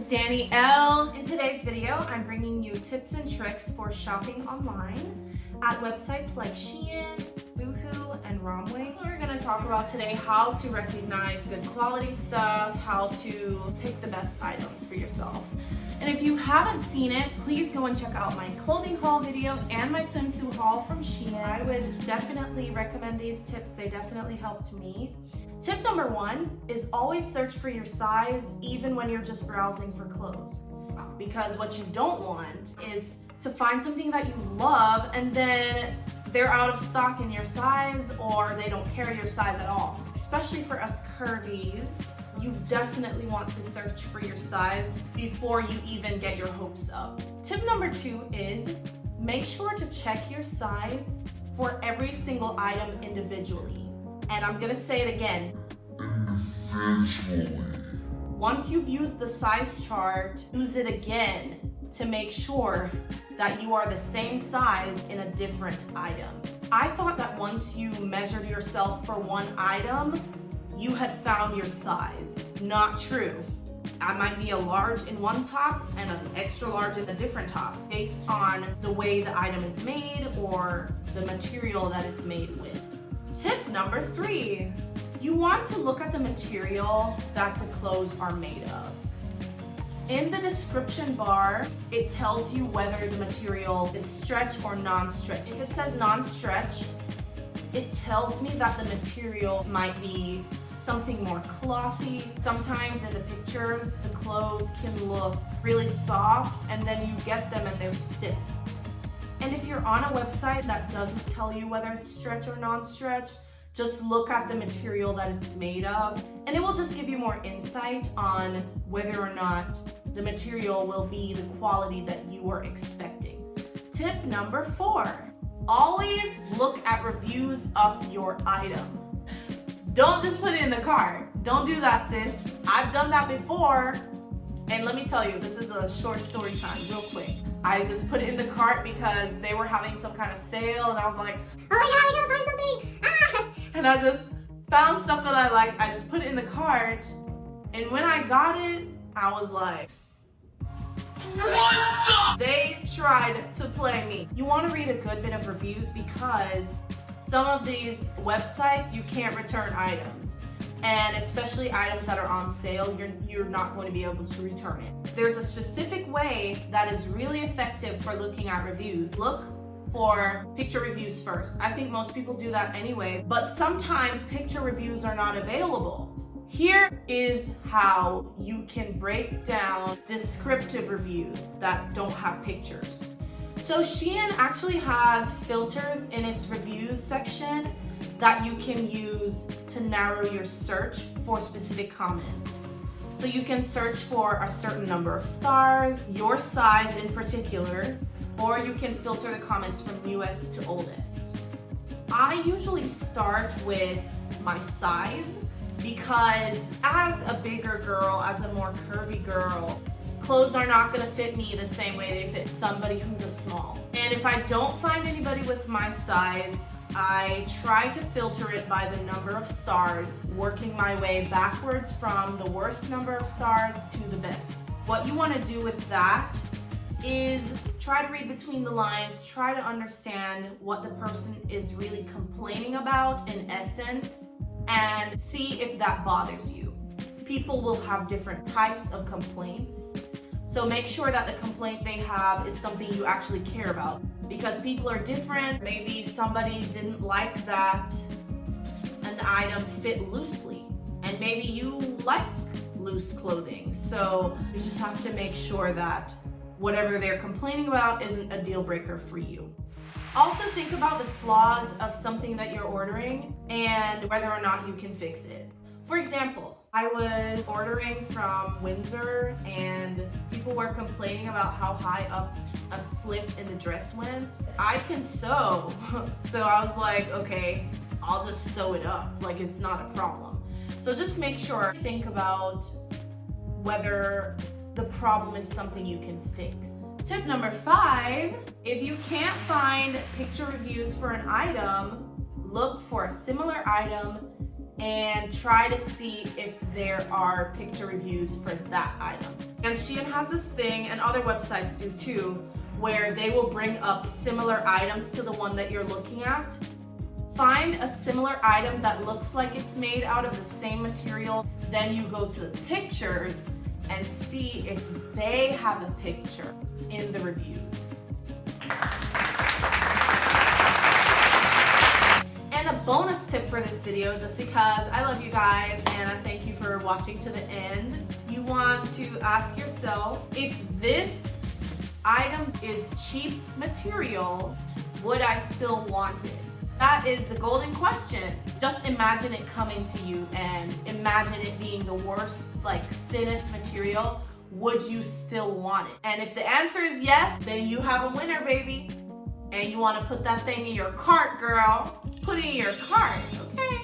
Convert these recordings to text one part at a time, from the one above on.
Danny L. In today's video, I'm bringing you tips and tricks for shopping online at websites like Shein, Boohoo, and Romwe. So we're going to talk about today how to recognize good quality stuff, how to pick the best items for yourself. And if you haven't seen it, please go and check out my clothing haul video and my swimsuit haul from Shein. I would definitely recommend these tips. They definitely helped me. Tip number 1 is always search for your size even when you're just browsing for clothes. Because what you don't want is to find something that you love and then they're out of stock in your size or they don't carry your size at all. Especially for us curvies, you definitely want to search for your size before you even get your hopes up. Tip number 2 is make sure to check your size for every single item individually. And I'm gonna say it again. Individually. Once you've used the size chart, use it again to make sure that you are the same size in a different item. I thought that once you measured yourself for one item, you had found your size. Not true. I might be a large in one top and an extra large in a different top based on the way the item is made or the material that it's made with. Tip number 3, you want to look at the material that the clothes are made of. In the description bar, it tells you whether the material is stretch or non-stretch. If it says non-stretch, it tells me that the material might be something more clothy. Sometimes in the pictures, the clothes can look really soft and then you get them and they're stiff. And if you're on a website that doesn't tell you whether it's stretch or non-stretch, just look at the material that it's made of, and it will just give you more insight on whether or not the material will be the quality that you are expecting. Tip number 4, always look at reviews of your item. Don't just put it in the cart. Don't do that, sis. I've done that before. And let me tell you, this is a short story time, real quick. I just put it in the cart because they were having some kind of sale and I was like, oh my God, I gotta find something. Ah! And I just found stuff that I like. I just put it in the cart. And when I got it, I was like, what the? They tried to play me. You wanna read a good bit of reviews because some of these websites, you can't return items. And especially items that are on sale, you're not going to be able to return it. There's a specific way that is really effective for looking at reviews. Look for picture reviews first. I think most people do that anyway, but sometimes picture reviews are not available. Here is how you can break down descriptive reviews that don't have pictures. So Shein actually has filters in its reviews section that you can use to narrow your search for specific comments. So you can search for a certain number of stars, your size in particular, or you can filter the comments from newest to oldest. I usually start with my size because as a bigger girl, as a more curvy girl, clothes are not gonna fit me the same way they fit somebody who's a small. And if I don't find anybody with my size, I try to filter it by the number of stars, working my way backwards from the worst number of stars to the best. What you want to do with that is try to read between the lines, try to understand what the person is really complaining about in essence, and see if that bothers you. People will have different types of complaints, so make sure that the complaint they have is something you actually care about. Because people are different. Maybe somebody didn't like that an item fit loosely, and maybe you like loose clothing. So you just have to make sure that whatever they're complaining about isn't a deal breaker for you. Also think about the flaws of something that you're ordering and whether or not you can fix it. For example, I was ordering from Windsor and people were complaining about how high up a slit in the dress went. I can sew, so I was like, okay, I'll just sew it up, like it's not a problem. So just make sure, think about whether the problem is something you can fix. Tip number 5, if you can't find picture reviews for an item, look for a similar item and try to see if there are picture reviews for that item. And Shein has this thing, and other websites do too, where they will bring up similar items to the one that you're looking at. Find a similar item that looks like it's made out of the same material, then you go to the pictures and see if they have a picture in the reviews. And a bonus tip for this video, just because I love you guys and I thank you for watching to the end, you want to ask yourself, if this item is cheap material, would I still want it? That is the golden question. Just imagine it coming to you and imagine it being the worst, like thinnest material. Would you still want it? And if the answer is yes, then you have a winner, baby. And you want to put that thing in your cart, girl. Put it in your cart, okay?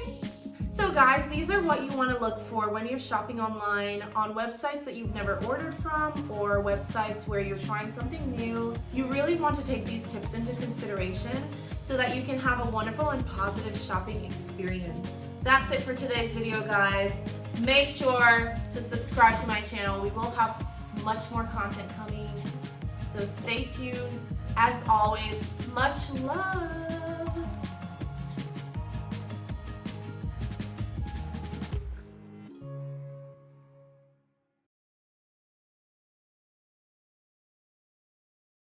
So guys, these are what you want to look for when you're shopping online on websites that you've never ordered from or websites where you're trying something new. You really want to take these tips into consideration so that you can have a wonderful and positive shopping experience. That's it for today's video, guys. Make sure to subscribe to my channel. We will have much more content coming, so stay tuned. As always, much love.